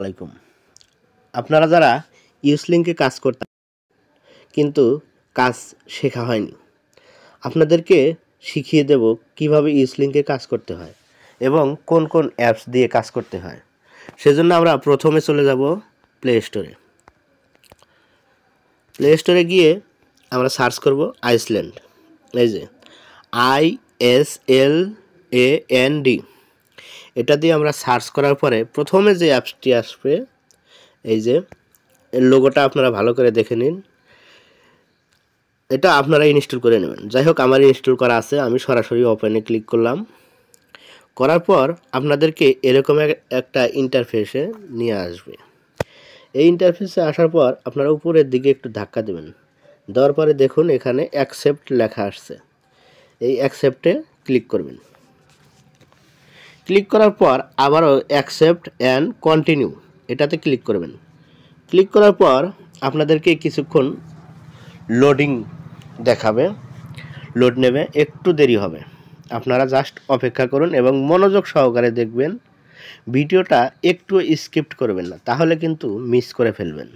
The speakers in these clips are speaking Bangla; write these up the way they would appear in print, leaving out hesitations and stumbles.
আলাইকুম। আপনারা যারা ইউজলিংকে কাজ করতে কিন্তু কাজ শেখা হয়নি, আপনাদেরকে শিখিয়ে দেব কিভাবে ইউজলিংকে কাজ করতে হয় এবং কোন কোন অ্যাপস দিয়ে কাজ করতে হয়। সেজন্য আমরা প্রথমে চলে যাব প্লে স্টোরে। প্লে স্টোরে গিয়ে আমরা সার্চ করব আইসল্যান্ড। এই যে ISLAND, এটা দিয়ে আমরা সার্চ করার পরে প্রথমে যে অ্যাপসটি আসবে, এই যে এর লোগোটা আপনারা ভালো করে দেখে নিন। এটা আপনারা ইনস্টল করে নেবেন। যাই হোক, আমার ইনস্টল করা আছে, আমি সরাসরি ওপেনে ক্লিক করলাম। করার পর আপনাদেরকে এরকম একটা ইন্টারফেসে নিয়ে আসবে। এই ইন্টারফেসে আসার পর আপনারা উপরের দিকে একটু ধাক্কা দেবেন। দেওয়ার পরে দেখুন এখানে অ্যাকসেপ্ট লেখা আসছে। এই অ্যাকসেপ্টে ক্লিক করবেন। ক্লিক করার পর আবারও অ্যাকসেপ্ট অ্যান্ড কন্টিনিউ, এটাতে ক্লিক করবেন। ক্লিক করার পর আপনাদেরকে কিছুক্ষণ লোডিং দেখাবে, লোড নেবে, একটু দেরি হবে। আপনারা জাস্ট অপেক্ষা করুন এবং মনোযোগ সহকারে দেখবেন। ভিডিওটা একটু স্কিপ করবেন না, তাহলে কিন্তু মিস করে ফেলবেন।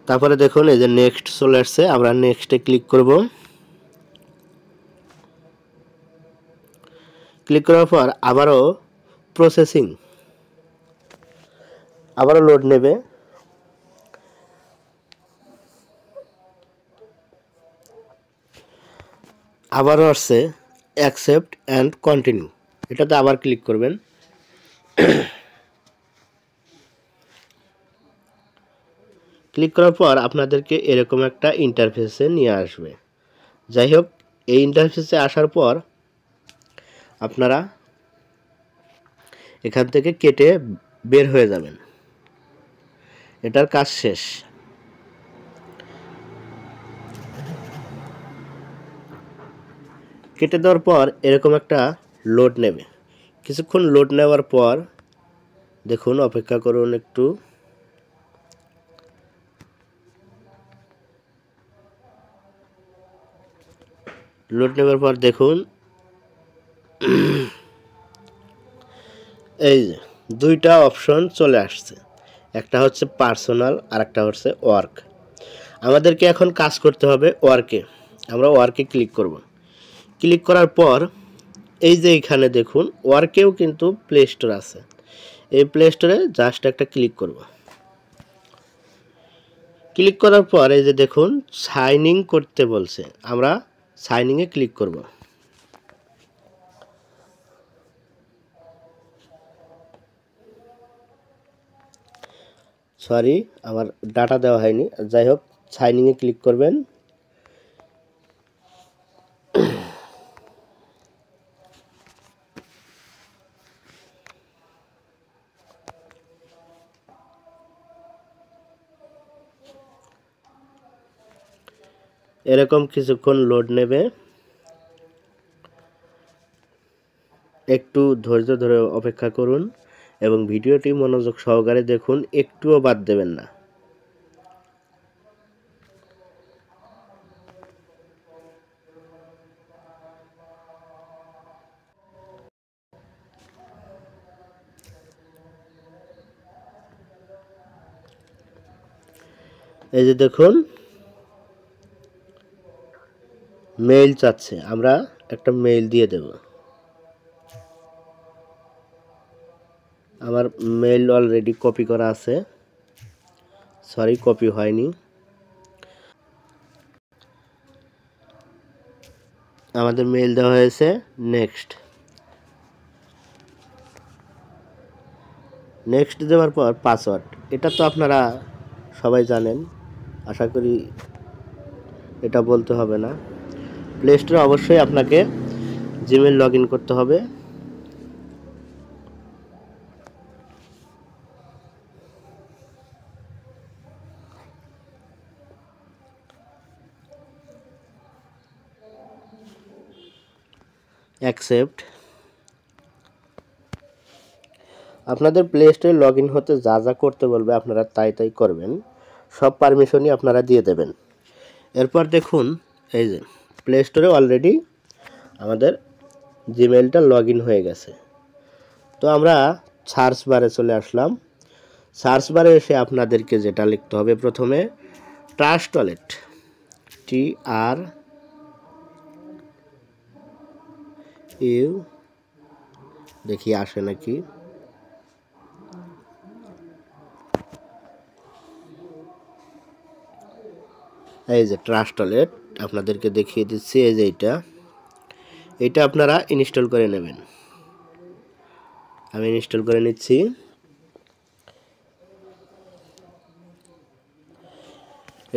তারপরে দেখুন এই যে নেক্সট চলে আসছে, আমরা নেক্সটে ক্লিক করব। ক্লিক করার পর আবারও প্রসেসিং, আবারও লোড নেবে। আবারও আসছে অ্যাকসেপ্ট অ্যান্ড কন্টিনিউ, এটাতে আবার ক্লিক করবেন। ক্লিক করার পর আপনাদেরকে এরকম একটা ইন্টারফেসে নিয়ে আসবে। যাই হোক, এই ইন্টারফেসে আসার পর আপনারা এখান থেকে কেটে বের হয়ে যাবেন। এটার কাজ শেষ। কেটে দেওয়ার পর এরকম একটা লোড নেবে। কিছুক্ষণ লোড নেওয়ার পর দেখুন, অপেক্ষা করুন একটু। লোড নেওয়ার পর দেখুন এই যে দুইটা অপশন চলে আসছে, একটা হচ্ছে পার্সোনাল আর একটা হচ্ছে ওয়ার্ক। আমাদেরকে এখন কাজ করতে হবে ওয়ার্কে। আমরা ওয়ার্কে ক্লিক করব। ক্লিক করার পর এই যে এখানে দেখুন ওয়ার্কেও কিন্তু প্লে স্টোর আছে। এই প্লে স্টোরে জাস্ট একটা ক্লিক করব। ক্লিক করার পর এই যে দেখুন সাইন ইন করতে বলছে, আমরা সাইন ইনে ক্লিক করব। সরি, আমার ডাটা দেওয়া হয়নি। যাই হোক, সাইন ইনে ক্লিক করবেন। এরকম কিছুক্ষণ লোড নেবে, একটু ধৈর্য ধরে অপেক্ষা করুন এবং ভিডিওটি মনোযোগ সহকারে দেখুন, একটুও বাদ দেবেন না। এই যে দেখুন মেইল চাচ্ছে, আমরা একটা মেইল দিয়ে দেব। আমার মেইল অলরেডি কপি করা আছে, সরি কপি হয়নি। আমাদের মেইল দেওয়া হয়েছে। নেক্সট নেক্সট দেওয়ার পর পাসওয়ার্ড, এটা তো আপনারা সবাই জানেন, আশা করি এটা বলতে হবে না। প্লে স্টোরে অবশ্যই আপনাকে জিমেইল লগ ইন করতে হবে। অ্যাকসেপ্ট, আপনাদের প্লে স্টোরে লগ ইন হতে যা যা করতে বলবে আপনারা তাই তাই করবেন, সব পারমিশনই আপনারা দিয়ে দেবেন। এরপর দেখুন এই যে প্লে স্টোরে অলরেডি আমাদের জিমেইলটা লগ ইন হয়ে গেছে। তো আমরা সার্চ বারে চলে আসলাম। সার্চ বারে এসে আপনাদেরকে যেটা লিখতে হবে, প্রথমে ট্রাস্ট ওয়ালেট, TRU, দেখি আসে নাকি। এই যে ট্রাস্ট ওয়ালেট আপনাদেরকে দেখিয়ে দিচ্ছি, এই যে এটা আপনারা ইনস্টল করে নেবেন। আমি ইনস্টল করে নিচ্ছি।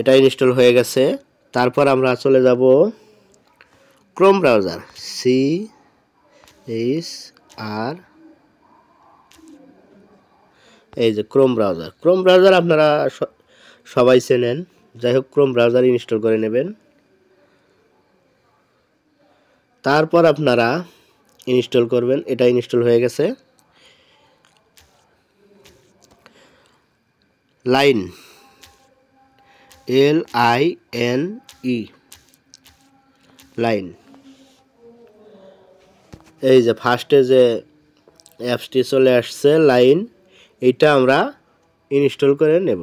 এটা ইনস্টল হয়ে গেছে। তারপর আমরা চলে যাব ক্রোম ব্রাউজার, CHR, এই যে ক্রোম ব্রাউজার আপনারা সবাই চেনেন, যাই হোক ক্রোম ব্রাউজার ইনস্টল করে নেবেন। তারপর আপনারা ইনস্টল করবেন। এটা ইনস্টল হয়ে গেছে। লাইন, LINE, লাইন, এই যে ফার্স্টে যে অ্যাপসটি চলে আসছে লাইন, এটা আমরা ইনস্টল করে নেব।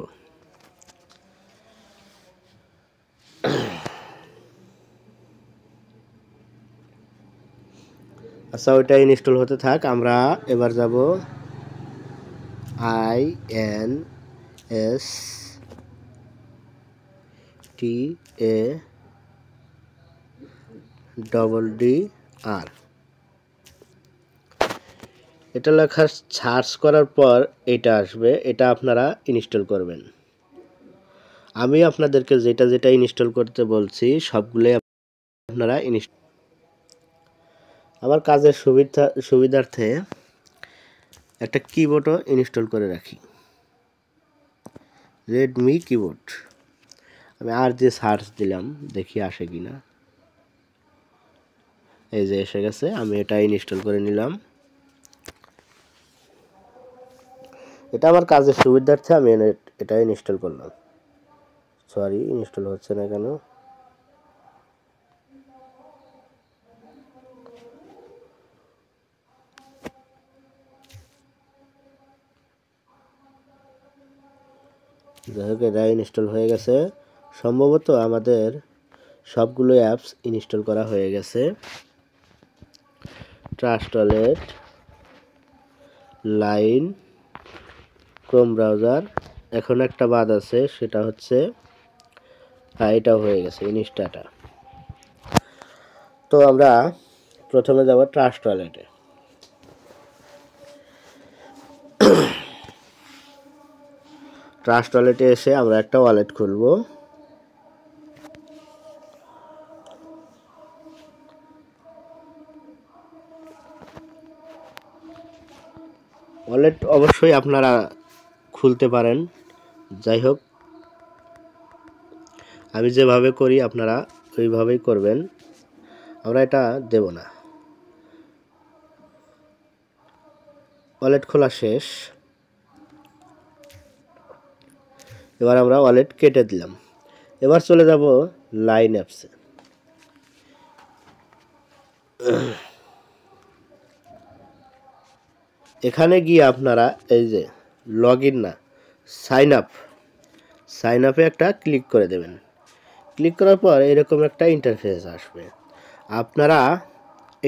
আচ্ছা, ওইটা ইনস্টল হতে থাক। আমরা এবার যাব INSTADDR, এটা লেখা সার্চ করার পর এটা আসবে, এটা আপনারা ইনস্টল করবেন। আমি আপনাদেরকে যেটা যেটা ইনস্টল করতে বলছি সবগুলোই আপনারা আমার কাজের সুবিধার্থে একটা কিবোর্ডও ইনস্টল করে রাখি, রেডমি কিবোর্ড। আমি আর যে সার্চ দিলাম, দেখি আসে কিনা। এই যে এসে গেছে, আমি এটা ইনস্টল করে নিলাম। এটা আমার কাজের সুবিধার্থে আমি এটা ইনস্টল করলাম। সরি, ইনস্টল হচ্ছে না কেন? যাই হোক, এটা ইনস্টল হয়ে গেছে। সম্ভবত আমাদের সবগুলো অ্যাপস ইনস্টল করা হয়ে গেছে। Trust wallet, line, Chrome browser, এখন একটা বাদ আছে, সেটা হচ্ছে এটাও হয়ে গেছে ইনস্টাটা। তো আমরা প্রথমে যাব ট্রাস্ট ওয়ালেটে। ট্রাস্ট ওয়ালেটে এসে আমরা একটা ওয়ালেট খুলব। ওয়ালেট অবশ্যই আপনারা খুলতে পারেন, যাই হোক আমি যেভাবে করি আপনারা ওইভাবেই করবেন। আমরা এটা দেব না। ওয়ালেট খোলা শেষ। এবার আমরা ওয়ালেট কেটে দিলাম। এবার চলে যাব লাইন অ্যাপসে। এখানে গিয়ে আপনারা এই যে লগ ইন না, সাইন আপে একটা ক্লিক করে দেবেন। ক্লিক করার পর এরকম একটা ইন্টারফেস আসবে, আপনারা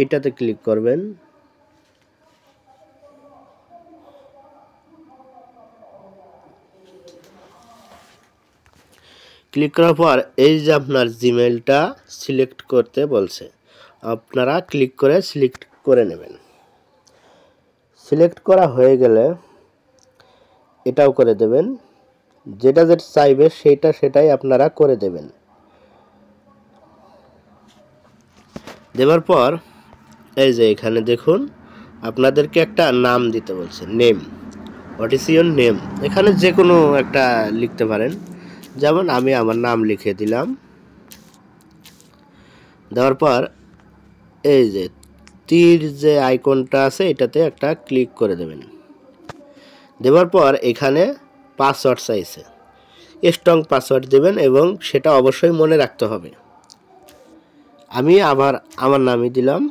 এইটাতে ক্লিক করবেন। ক্লিক করার পর এই যে আপনার জিমেইলটা সিলেক্ট করতে বলছে, আপনারা ক্লিক করে সিলেক্ট করে নেবেন। সিলেক্ট করা হয়ে গেলে এটাও করে দেবেন, যেটা যেটা চাইবে সেটাই আপনারা করে দেবেন। দেওয়ার পর এই যে এখানে দেখুন আপনাদেরকে একটা নাম দিতে বলছে, name, what is your name. এখানে যে কোনো একটা লিখতে পারেন, যেমন আমি আমার নাম লিখে দিলাম। দেওয়ার পর এই যে তীর যে আইকনটা আছে এটাতে একটা ক্লিক করে দেবেন। দেওয়ার পর এখানে পাসওয়ার্ড চাইছে, স্ট্রং পাসওয়ার্ড দেবেন এবং সেটা অবশ্যই মনে রাখতে হবে। আমি আবার আমার নামই দিলাম।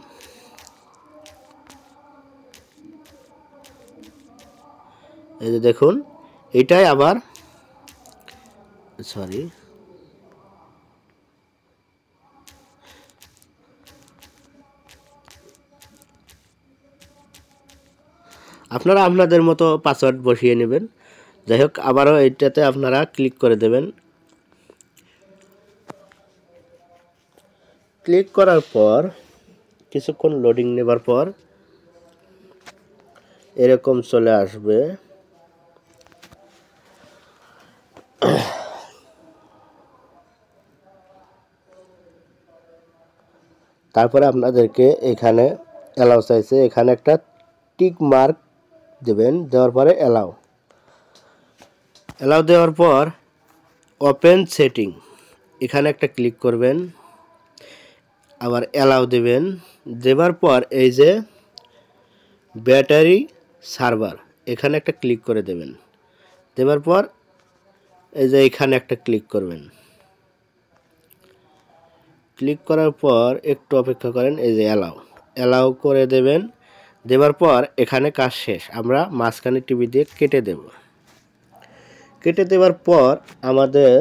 এই যে দেখুন, এটাই আবার সরি আপনারা আপনাদের মতো পাসওয়ার্ড বসিয়ে নেবেন। যাই হোক, আবারও এইটাতে আপনারা ক্লিক করে দেবেন। ক্লিক করার পর কিছুক্ষণ লোডিং নেবার পর এরকম চলে আসবে। তারপরে আপনাদেরকে এখানে অ্যালাউ চাইছে, এখানে একটা টিক মার্ক দেবেন, দেওয়ার পরে অ্যালাউ দেওয়ার পর ওপেন সেটিং এখানে একটা ক্লিক করবেন, আবার অ্যালাউ দেবেন। দেওয়ার পর এই যে ব্যাটারি সার্ভার এখানে একটা ক্লিক করে দেবেন। দেওয়ার পর এই যে এখানে একটা ক্লিক করবেন। ক্লিক করার পর একটু অপেক্ষা করেন, এই যে অ্যালাউ করে দেবেন। দেওয়ার পর এখানে কাজ শেষ, আমরা মাঝখানে টিভি দিয়ে কেটে দেব। কেটে দেওয়ার পর আমাদের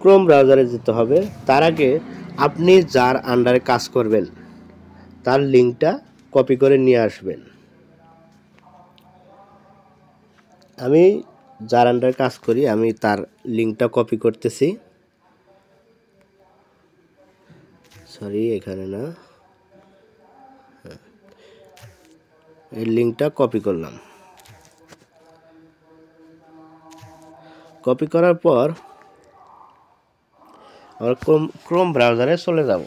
ক্রোম ব্রাউজারে যেতে হবে। তার আগে আপনি যার আন্ডারে কাজ করবেন তার লিঙ্কটা কপি করে নিয়ে আসবেন। আমি যার আন্ডারে কাজ করি আমি তার লিঙ্কটা কপি করতেছি। সরি, এখানে না, এই লিঙ্কটা কপি করলাম। কপি করার পর আমরা ক্রোম ব্রাউজারে চলে যাব।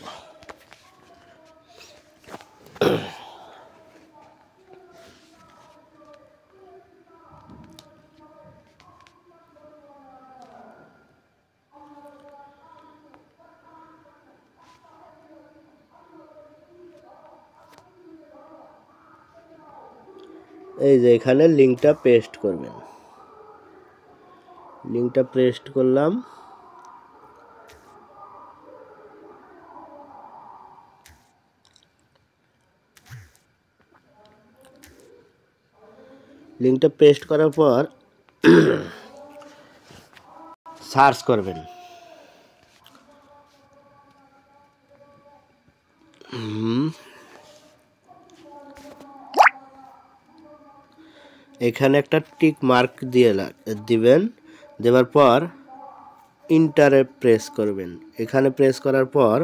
এই যে এখানে লিঙ্কটা পেস্ট করবেন। লিঙ্কটা পেস্ট করলাম। লিঙ্কটা পেস্ট করার পর সার্চ করবেন। এখানে একটা টিক মার্ক দিবেন। দেওয়ার পর ইন্টারে প্রেস করবেন। এখানে প্রেস করার পর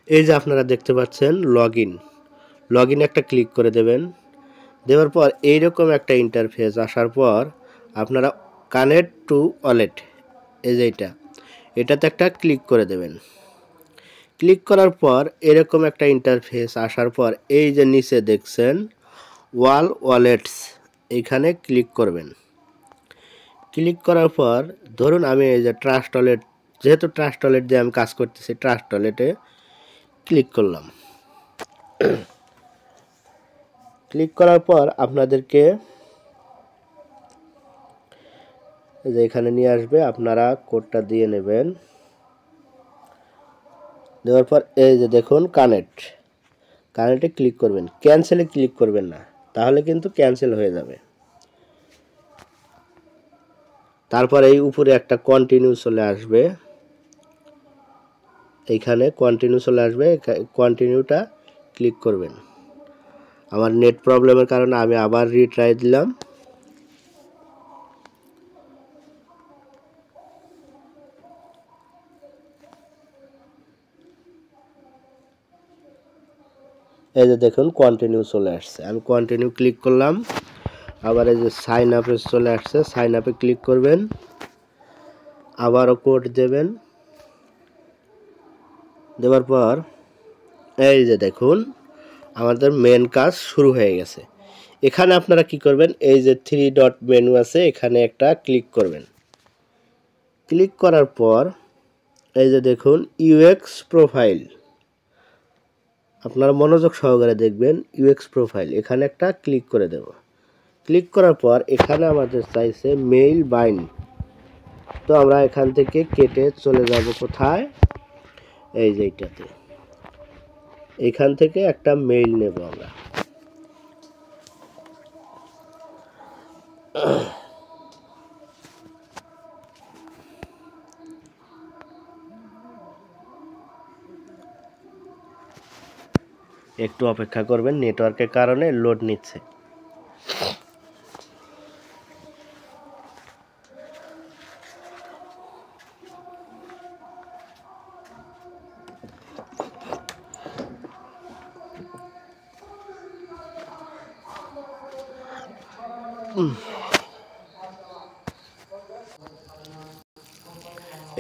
এই যে আপনারা দেখতে পাচ্ছেন লগ ইন একটা ক্লিক করে দেবেন। দেওয়ার পর এইরকম একটা ইন্টারফেস আসার পর আপনারা কানেক্ট টু ওয়ালেট, এই যে এটাতে একটা ক্লিক করে দেবেন। ক্লিক করার পর এরকম একটা ইন্টারফেস আসার পর এই যে নিচে দেখছেন ওয়াল ওয়ালেটস, এইখানে ক্লিক করবেন। ক্লিক করার পর ধরুন আমি এই যে ট্রাস্ট ওয়ালেট, যেহেতু ট্রাস্ট ওয়ালেট দিয়ে আমি কাজ করতেছি, ট্রাস্ট ওয়ালেটে ক্লিক করলাম। ক্লিক করার পর আপনাদেরকে এই যে এখানে নিয়ে আসবে, আপনারা কোডটা দিয়ে নেবেন। দেওয়ার পর এই যে দেখুন কানেক্টে ক্লিক করবেন, ক্যান্সেলে ক্লিক করবেন না, তাহলে কিন্তু ক্যান্সেল হয়ে যাবে। তারপর এই উপরে একটা কন্টিনিউ চলে আসবে, এইখানে কন্টিনিউ চলে আসবে, কন্টিনিউটা ক্লিক করবেন। আমার নেট প্রবলেমের কারণে আমি আবার রিট্রাই দিলাম। এই যে দেখুন কন্টিনিউ চলে আসছে, আমি কন্টিনিউ ক্লিক করলাম। আবার এই যে সাইন আপে চলে আসছে, সাইন আপে ক্লিক করবেন, আবারও কোড দেবেন। দেওয়ার পর এই যে দেখুন আমাদের মেন কাজ শুরু হয়ে গেছে। এখানে আপনারা কি করবেন, এই যে 3 ডট মেনু আছে, এখানে একটা ক্লিক করবেন। ক্লিক করার পর এই যে দেখুন ইউএক্স প্রোফাইল, আপনারা মনোযোগ সহকারে দেখবেন। ইউএক্স প্রোফাইল এখানে একটা ক্লিক করে দেব। ক্লিক করার পর এখানে আমাদের চাইছে মেইল বাইন্ড, তো আমরা এখান থেকে কেটে চলে যাব কোথায়, এই যে এইটাতে, এখান থেকে একটা মেইল নেব আমরা। একটু অপেক্ষা করবেন, নেটওয়ার্কের কারণে লোড নিচ্ছে।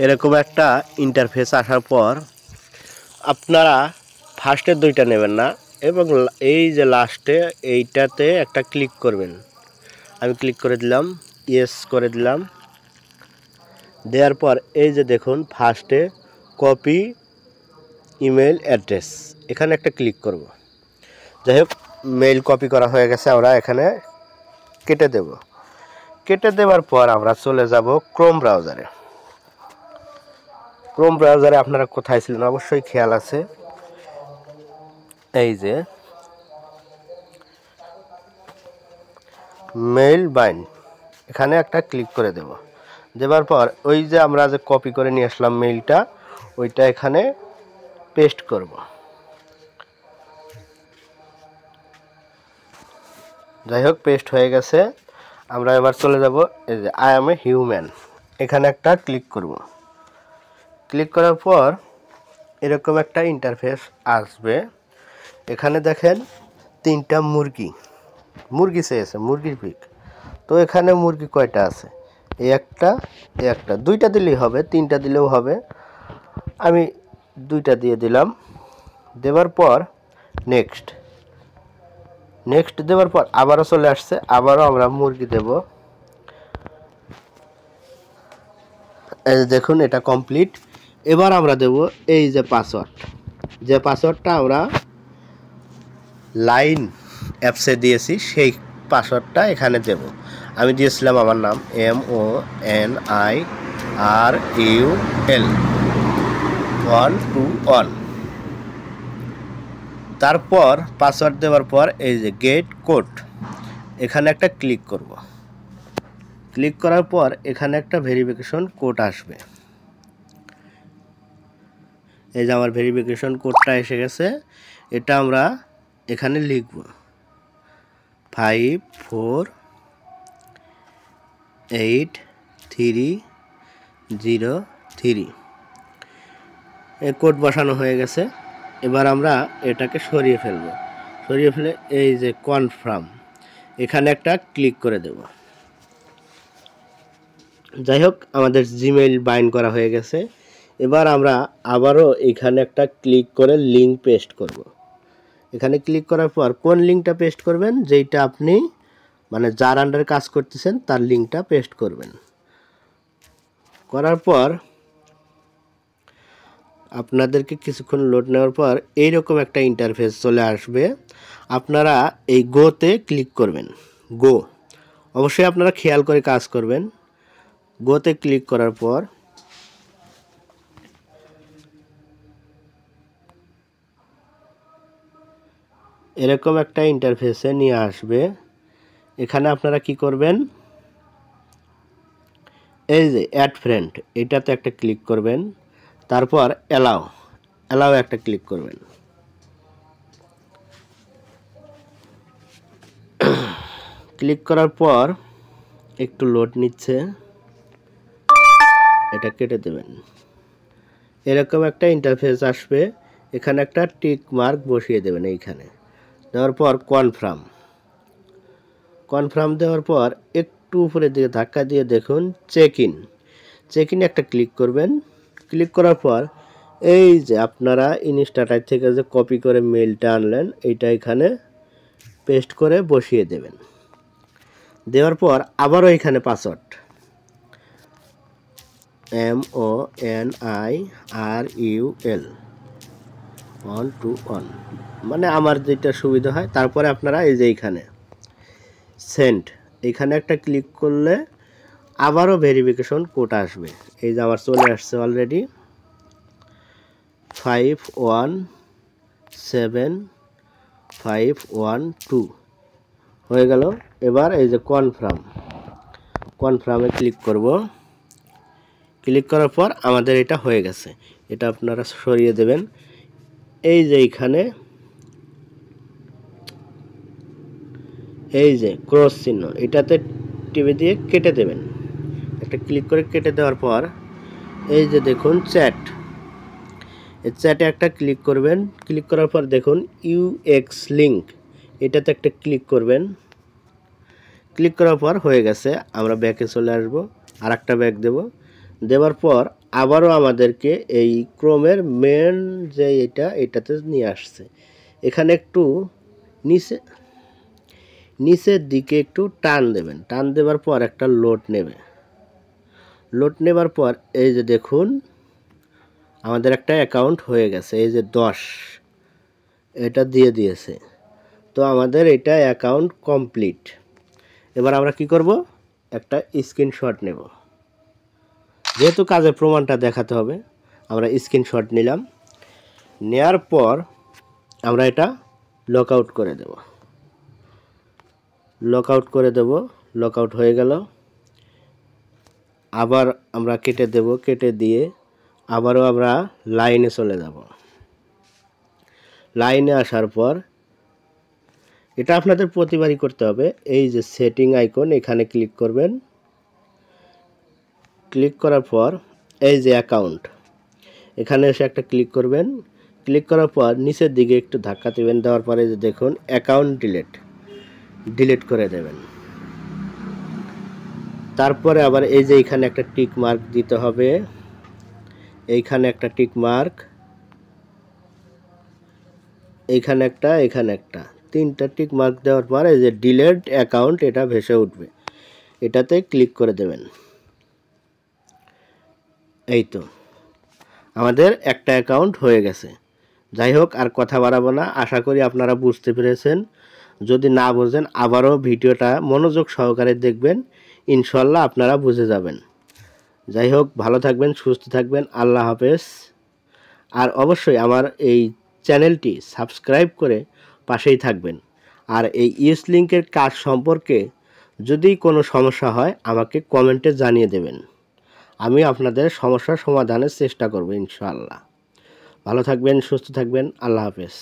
এরকম একটা ইন্টারফেস আসার পর আপনারা ফার্স্টের দুইটা নেবেন না, এবং এই যে লাস্টে এইটাতে একটা ক্লিক করবেন। আমি ক্লিক করে দিলাম, ইয়েস করে দিলাম। দেওয়ার পর এই যে দেখুন ফার্স্টে কপি ইমেল অ্যাড্রেস, এখানে একটা ক্লিক করব। যাই হোক, মেইল কপি করা হয়ে গেছে, আমরা এখানে কেটে দেব। কেটে দেওয়ার পর আমরা চলে যাব ক্রোম ব্রাউজারে। ক্রোম ব্রাউজারে আপনারা কোথায় ছিলেন অবশ্যই খেয়াল আছে, এই যে মেইল বাইন্ড, এখানে একটা ক্লিক করে দেব। দেওয়ার পর ওই যে আমরা যে কপি করে নিয়ে আসলাম মেইলটা, ওইটা এখানে পেস্ট করব। যাই হোক, পেস্ট হয়ে গেছে। আমরা এবার চলে যাব এই যে আই এম এ হিউম্যান, এখানে একটা ক্লিক করব। ক্লিক করার পর এরকম একটা ইন্টারফেস আসবে। এখানে দেখেন তিনটা মুরগি চেয়েছে, মুরগির পিক। তো এখানে মুরগি কয়টা আছে, এই একটা, দুইটা দিলেই হবে, তিনটা দিলেও হবে। আমি দুইটা দিয়ে দিলাম। দেওয়ার পর নেক্সট দেওয়ার পর আবারও চলে আসছে, আবারও আমরা মুরগি দেব। এই দেখুন এটা কমপ্লিট। এবার আমরা দেব এই যে পাসওয়ার্ড, যে পাসওয়ার্ডটা আমরা লাইন অ্যাপসে দিয়েছি, সেই পাসওয়ার্ডটা এখানে দেব। আমি দিয়েছিলাম আমার নাম MONIRUL 121। তারপর পাসওয়ার্ড দেওয়ার পর এই যে গেট কোড, এখানে একটা ক্লিক করব। ক্লিক করার পর এখানে একটা ভেরিফিকেশন কোড আসবে। এই যে আমার ভেরিফিকেশন কোডটা এসে গেছে, এটা আমরা এখানে লিখব 54803। এই কোড বসানো হয়ে গেছে। এবার আমরা এটাকে সরিয়ে ফেলব। সরিয়ে ফেলে এই যে কনফার্ম, এখানে একটা ক্লিক করে দেব। যাই হোক, আমাদের জিমেইল বাইন্ড করা হয়ে গেছে। এবার আমরা আবারও এখানে একটা ক্লিক করে লিঙ্ক পেস্ট করব। এখানে ক্লিক করার পর কোন লিঙ্কটা পেস্ট করবেন, যেইটা আপনি মানে যার আন্ডারে কাজ করতেছেন তার লিঙ্কটা পেস্ট করবেন। করার পর আপনাদেরকে কিছুক্ষণ লোড নেওয়ার পর এইরকম একটা ইন্টারফেস চলে আসবে। আপনারা এই গোতে ক্লিক করবেন। গো অবশ্যই আপনারা খেয়াল করে কাজ করবেন। গোতে ক্লিক করার পর এরকম একটা ইন্টারফেসে নিয়ে আসবে। এখানে আপনারা কি করবেন, এই যে অ্যাড ফ্রেন্ড, এটাতে একটা ক্লিক করবেন। তারপর অ্যালাও একটা ক্লিক করবেন। ক্লিক করার পর একটু লোড নিচ্ছে, এটা কেটে দেবেন। এরকম একটা ইন্টারফেস আসবে। এখানে একটা টিক মার্ক বসিয়ে দেবেন এইখানে। দেওয়ার পর কনফার্ম দেওয়ার পর একটু উপরের দিকে ধাক্কা দিয়ে দেখুন চেক ইন একটা ক্লিক করবেন। ক্লিক করার পর এই যে আপনারা ইনস্টাটাইপ থেকে যে কপি করে মেইলটা আনলেন, এইটা এখানে পেস্ট করে বসিয়ে দেবেন। দেওয়ার পর আবারও এখানে পাসওয়ার্ড MONIRUL 121, মানে আমার যেটা সুবিধা হয়। তারপরে আপনারা এই যে এইখানে সেন্ড, এখানে একটা ক্লিক করলে আবারও ভেরিফিকেশন কোড আসবে। এই যে আমার চলে আসছে অলরেডি 517512 হয়ে গেল। এবার এই যে কনফার্মে ক্লিক করব। ক্লিক করার পর আমাদের এটা হয়ে গেছে। এটা আপনারা সরিয়ে দেবেন। এই যে এইখানে এই যে ক্রস চিহ্ন, এটাতে টিপে দিয়ে কেটে দেবেন। একটা ক্লিক করে কেটে দেওয়ার পর এই যে দেখুন চ্যাট, এই চ্যাটে একটা ক্লিক করবেন। ক্লিক করার পর দেখুন ইউএক্স লিঙ্ক, এটাতে একটা ক্লিক করবেন। ক্লিক করার পর হয়ে গেছে। আমরা ব্যাকে চলে আসব, আর একটা ব্যাক দেব। দেওয়ার পর আবারও আমাদেরকে এই ক্রোমের মেন যে এটাতে নিয়ে আসছে। এখানে একটু নিচের দিকে একটু টান দেবেন। টান দেওয়ার পর একটা লোড নেবে। লোড নেবার পর এই যে দেখুন আমাদের একটা অ্যাকাউন্ট হয়ে গেছে। এই যে 10 এটা দিয়ে দিয়েছে। তো আমাদের এটা অ্যাকাউন্ট কমপ্লিট। এবার আমরা কি করব, একটা স্ক্রিনশট নেব। যেহেতু কাজের প্রমাণটা দেখাতে হবে, আমরা স্ক্রিনশট নিলাম। নেয়ার পর আমরা এটা লক আউট করে দেব। লক আউট হয়ে গেল। আবার আমরা কেটে দেব। কেটে দিয়ে আবারও আমরা লাইনে চলে যাব। লাইনে আসার পর এটা আপনাদের প্রতিবারই করতে হবে। এই যে সেটিং আইকন, এখানে ক্লিক করবেন। ক্লিক করার পর এই যে অ্যাকাউন্ট, এখানে এসে একটা ক্লিক করবেন। ক্লিক করার পর নিচের দিকে একটু ধাক্কা দেবেন। দেওয়ার পরে যে দেখুন অ্যাকাউন্ট ডিলিট করে দেবেন। তারপরে আবার এই যে এখানে একটা টিক মার্ক দিতে হবে। এইখানে একটা টিক মার্ক, এখানে একটা, তিনটা টিক মার্ক দেওয়ার পর এই যে ডিলিট অ্যাকাউন্ট, এটা ভেসে উঠবে। এটাতে ক্লিক করে দেবেন। এই তো আমাদের একটা অ্যাকাউন্ট হয়ে গেছে। যাই হোক, আর কথা বাড়াবো না। আশা করি আপনারা বুঝতে পেরেছেন। যদি না বোঝেন আবারও ভিডিওটা মনোযোগ সহকারে দেখবেন, ইনশাল্লাহ আপনারা বুঝে যাবেন। যাই হোক, ভালো থাকবেন, সুস্থ থাকবেন। আল্লাহ হাফেজ। আর অবশ্যই আমার এই চ্যানেলটি সাবস্ক্রাইব করে পাশেই থাকবেন। আর এই ইউএস লিঙ্কের কাজ সম্পর্কে যদি কোনো সমস্যা হয় আমাকে কমেন্টে জানিয়ে দেবেন। আমি আপনাদের সমস্যার সমাধানের চেষ্টা করব ইনশাআল্লাহ। ভালো থাকবেন, সুস্থ থাকবেন। আল্লাহ হাফেজ।